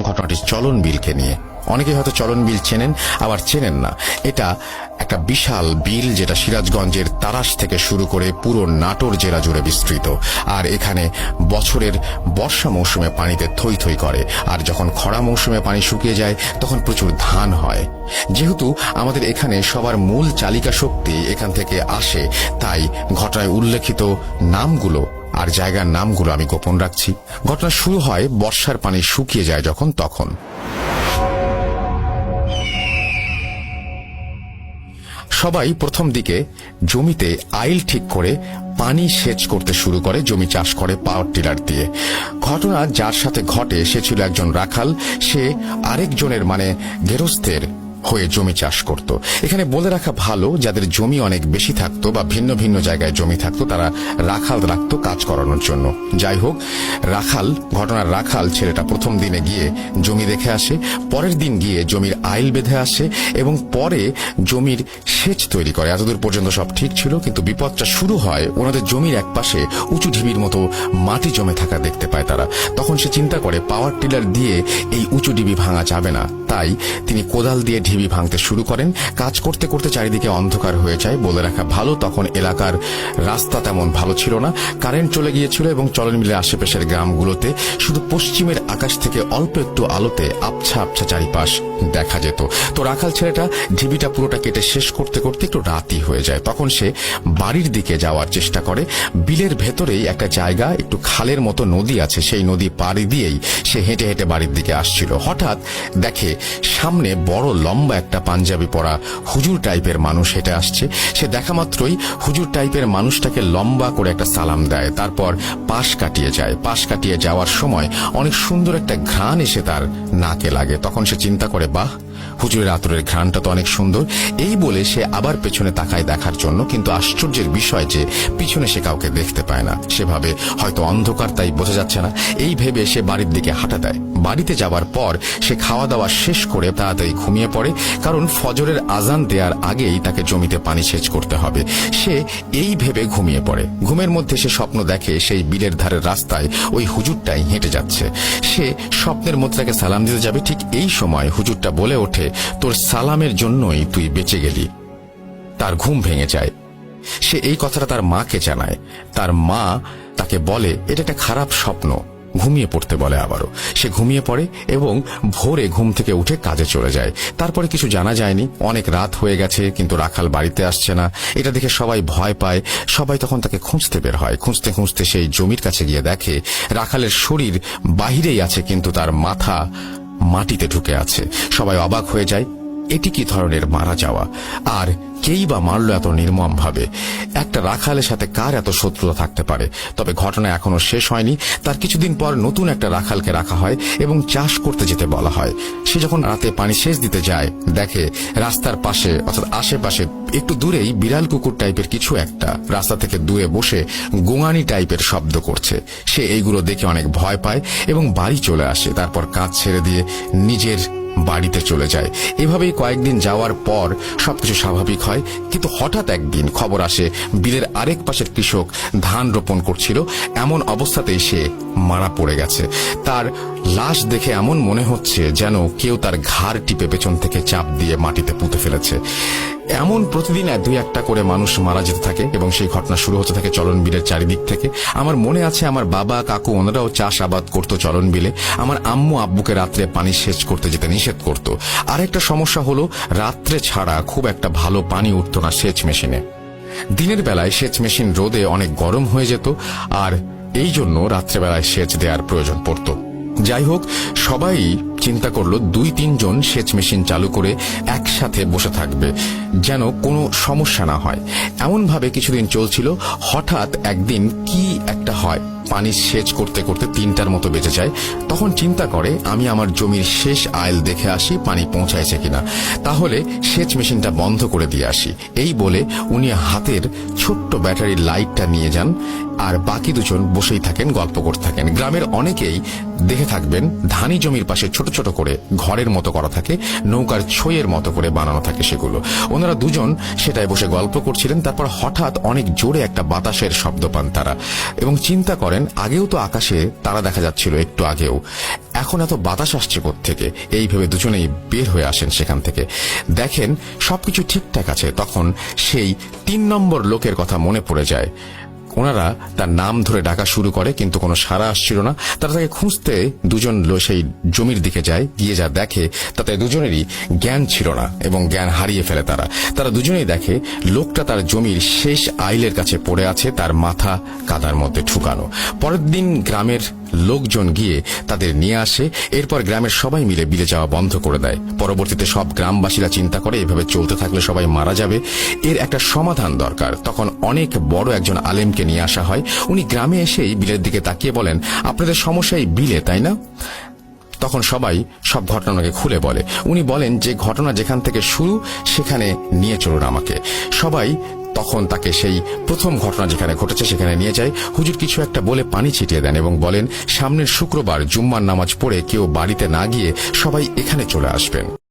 ঘটনাটি চলন বিলকে নিয়ে। অনেকে হয়তো চলন বিল চেনেন, আবার চেনেন না। এটা একটা বিশাল বিল যেটা সিরাজগঞ্জের তারাস থেকে শুরু করে পুরো নাটোর জেলা জুড়ে বিস্তৃত। আর এখানে বছরের বর্ষা মৌসুমে পানিতে থই থই করে, আর যখন খরা মৌসুমে পানি শুকিয়ে যায় তখন প্রচুর ধান হয়। যেহেতু আমাদের এখানে সবার মূল চালিকা শক্তি এখান থেকে আসে, তাই ঘটনায় উল্লেখিত নামগুলো আর জায়গার নামগুলো আমি গোপন রাখছি। ঘটনা শুরু হয় বর্ষার পানি শুকিয়ে যায় যখন, তখন সবাই প্রথম দিকে জমিতে আইল ঠিক করে পানি সেচ করতে শুরু করে, জমি চাষ করে পাওয়ার টিলার দিয়ে। ঘটনা যার সাথে ঘটে সে ছিল একজন রাখাল। সে আরেকজনের মানে গেরস্থের হয়ে জমি চাষ করত। এখানে বলে রাখা ভালো, যাদের জমি অনেক বেশি থাকতো বা ভিন্ন ভিন্ন জায়গায় জমি থাকতো তারা রাখাল রাখতো কাজ করানোর জন্য। যাই হোক, ঘটনার রাখাল ছেলেটা প্রথম দিনে গিয়ে জমি দেখে আসে, পরের দিন গিয়ে জমির আইল বেঁধে আসে এবং পরে জমির সেচ তৈরি করে। এতদূর পর্যন্ত সব ঠিক ছিল, কিন্তু বিপদটা শুরু হয় ওনাদের জমির একপাশে উঁচু ঢিবির মতো মাটি জমে থাকা দেখতে পায় তারা। তখন সে চিন্তা করে পাওয়ার টিলার দিয়ে এই উঁচু ঢিবি ভাঙা যাবে না, তাই তিনি কোদাল দিয়ে ঢিবি ভাঙতে শুরু করেন। কাজ করতে করতে চারিদিকে অন্ধকার হয়ে যায়। বলে রাখা ভালো, তখন এলাকার রাস্তা তেমন ভালো ছিল না, কারেন্ট চলে গিয়েছিল এবং চলন বিলের আশেপাশের গ্রামগুলোতে শুধু পশ্চিমের আকাশ থেকে অল্প একটু আলোতে আবছা আবছা চারিপাশ দেখা যেত। তো রাখাল ছেলেটা ঢিবিটা পুরোটা কেটে শেষ করতে করতে একটু রাতই হয়ে যায়। তখন সে বাড়ির দিকে যাওয়ার চেষ্টা করে। বিলের ভেতরেই একটা জায়গা, একটু খালের মতো নদী আছে, সেই নদী পাড়ি দিয়েই সে হেঁটে হেঁটে বাড়ির দিকে আসছিল। হঠাৎ দেখে সামনে বড় লম্বা একটা পাঞ্জাবি পরা হুজুর টাইপের মানুষ হেঁটে আসছে। সে দেখা মাত্রই হুজুর টাইপের মানুষটাকে লম্বা করে একটা সালাম দেয়, তারপর পাশ কাটিয়ে যায়। পাশ কাটিয়ে যাওয়ার সময় অনেক সুন্দর একটা ঘ্রাণ এসে তার নাকে লাগে। তখন সে চিন্তা করে, বাহ, হুজুরের আতরের ঘ্রাণটা তো অনেক সুন্দর। এই বলে সে আবার পেছনে তাকায় দেখার জন্য, কিন্তু আশ্চর্যের বিষয় যে পিছনে সে কাউকে দেখতে পায় না। সেভাবে হয়তো অন্ধকার, তাই বোঝা যাচ্ছে না। এই ভেবে সে বাড়ির দিকে হাঁটা দেয়। বাড়িতে যাওয়ার পর সে খাওয়া দাওয়া শেষ করে তাড়াতাড়ি ঘুমিয়ে পড়ে, কারণ ফজরের আজান দেওয়ার আগেই তাকে জমিতে পানি সেচ করতে হবে। সে এই ভেবে ঘুমিয়ে পড়ে। ঘুমের মধ্যে সে স্বপ্ন দেখে সেই বিলের ধারের রাস্তায় ওই হুজুরটাই হেঁটে যাচ্ছে। সে স্বপ্নের মধ্যে তাকে সালাম দিতে যাবে, ঠিক এই সময় হুজুরটা বলে ওঠে, তোর সালামের জন্যই তুই বেঁচে গেলি। তার ঘুম ভেঙে যায়। সে এই কথাটা তার মাকে জানায়। তার মা তাকে বলে এটা একটা খারাপ স্বপ্ন, ঘুমিয়ে পড়তে বলে আবারও। সে ঘুমিয়ে পড়ে এবং ভোরে ঘুম থেকে উঠে কাজে চলে যায়। তারপরে কিছু জানা যায়নি। অনেক রাত হয়ে গেছে, কিন্তু রাখাল বাড়িতে আসছে না। এটা দেখে সবাই ভয় পায়। সবাই তখন তাকে খুঁজতে বের হয়। খুঁজতে খুঁজতে সেই জমির কাছে গিয়ে দেখে রাখালের শরীর বাহিরেই আছে, কিন্তু তার মাথা মাটিতে ঢুকে আছে। সবাই অবাক হয়ে যায়, এটি কি ধরনের মারা যাওয়া, আর কেই বা মারল এত নির্মম ভাবে? একটা রাখালের সাথে কার এত শত্রুতা থাকতে পারে? তবে ঘটনা এখনো শেষ হয়নি। তার কিছুদিন পর নতুন একটা রাখালকে রাখা হয় এবং চাষ করতে যেতে বলা হয়। সে যখন রাতে পানি সেচ দিতে যায়, দেখে রাস্তার পাশে অর্থাৎ আশেপাশে একটু দূরেই বিড়াল কুকুর টাইপের কিছু একটা রাস্তা থেকে দূরে বসে গোঙানি টাইপের শব্দ করছে। সে এইগুলো দেখে অনেক ভয় পায় এবং বাড়ি চলে আসে। তারপর কাজ ছেড়ে দিয়ে নিজের বাড়িতে চলে যায়। এভাবেই কয়েকদিন যাওয়ার পর সবকিছু স্বাভাবিক হয়, কিন্তু হঠাৎ একদিন খবর আসে বিলের আরেক পাশের কৃষক ধান রোপণ করছিল। এমন অবস্থাতেই সে মারা পড়ে গেছে। তার লাশ দেখে এমন মনে হচ্ছে যেন কেউ তার ঘাড় টিপে পেছন থেকে চাপ দিয়ে মাটিতে পুঁতে ফেলেছে। এমন প্রতিদিন দুই একটা করে মানুষ মারা যেতে থাকে এবং সেই ঘটনা শুরু হতে থাকে চলন বিলের চারিদিক থেকে। আমার মনে আছে আমার বাবা কাকু ওনারাও চাষাবাদ করতো চলন বিলে। আমার আম্মু আব্বুকে রাত্রে পানি সেচ করতে যেতে নিষেধ করতো। আরেকটা সমস্যা হলো রাত্রে ছাড়া খুব একটা ভালো পানি উঠতো না সেচ মেশিনে। দিনের বেলায় সেচ মেশিন রোদে অনেক গরম হয়ে যেত, আর এই জন্য রাত্রেবেলায় সেচ দেওয়ার প্রয়োজন পড়তো। যাই হোক, সবাই চিন্তা করলো 2-3 জন সেচ মেশিন চালু করে একসাথে বসে থাকবে, যেন কোনো সমস্যা না হয়। এমন ভাবে কিছুদিন চলছিল। হঠাৎ একদিন কি একটা হয়, পানি সেচ করতে করতে 3টার মতো বেজে যায়। তখন চিন্তা করে আমি আমার জমির শেষ আইল দেখে আসি পানি পৌঁছাইছে কিনা, তাহলে সেচ মেশিনটা বন্ধ করে দিয়ে আসি। এই বলে উনি হাতের ছোট্ট ব্যাটারির লাইটটা নিয়ে যান আর বাকি দুজন বসেই থাকেন, গল্প করতে থাকেন। গ্রামের অনেকেই দেখে থাকবেন ধানি জমির পাশে ছোট ছোট করে ঘরের মতো করা থাকে, নৌকার ছইয়ের মতো করে বানানো থাকে সেগুলো। ওনারা দুজন সেটাই বসে গল্প করছিলেন। তারপর হঠাৎ অনেক জোরে একটা বাতাসের শব্দ পান তারা এবং চিন্তা করেন আগেও তো আকাশে তারা দেখা যাচ্ছিল, একটু আগেও, এখন এত বাতাস আসছে কোত্থেকে। এই ভেবে দুজনেই বের হয়ে আসেন সেখান থেকে। দেখেন সবকিছু ঠিকঠাক আছে। তখন সেই 3 নম্বর লোকের কথা মনে পড়ে যায়। ওনারা তার নাম ধরে ডাকা শুরু করে, কিন্তু কোনো সাড়া আসছিল না। তারা তাকে খুঁজতে দুজন সেই জমির দিকে যায়। গিয়ে যা দেখে তাতে দুজনেরই জ্ঞান ছিল না এবং জ্ঞান হারিয়ে ফেলে তারা দুজনেই দেখে লোকটা তার জমির শেষ আইলের কাছে পড়ে আছে, তার মাথা কাদার মধ্যে ঠুকানো। পরের দিন গ্রামের লোকজন গিয়ে তাদের নিয়ে আসে। এরপর গ্রামের সবাই মিলে বিলে যাওয়া বন্ধ করে দেয়। পরবর্তীতে সব গ্রামবাসীরা চিন্তা করে এভাবে চলতে থাকলে সবাই মারা যাবে, এর একটা সমাধান দরকার। তখন অনেক বড় একজন আলেমকে নিয়ে আসা হয়। উনি গ্রামে এসেই বিলের দিকে তাকিয়ে বলেন, আপনাদের সমস্যা এই বিলে, তাই না? তখন সবাই সব ঘটনাকে খুলে বলে। উনি বলেন যে ঘটনা যেখান থেকে শুরু সেখানে নিয়ে চলুন আমাকে। সবাই তখন তাকে সেই প্রথম ঘটনা যেখানে ঘটেছে সেখানে নিয়ে যায়। হুজুর কিছু একটা বলে পানি ছিটিয়ে দেন এবং বলেন সামনের শুক্রবার জুম্মার নামাজ পড়ে কেউ বাড়িতে না গিয়ে সবাই এখানে চলে আসবেন।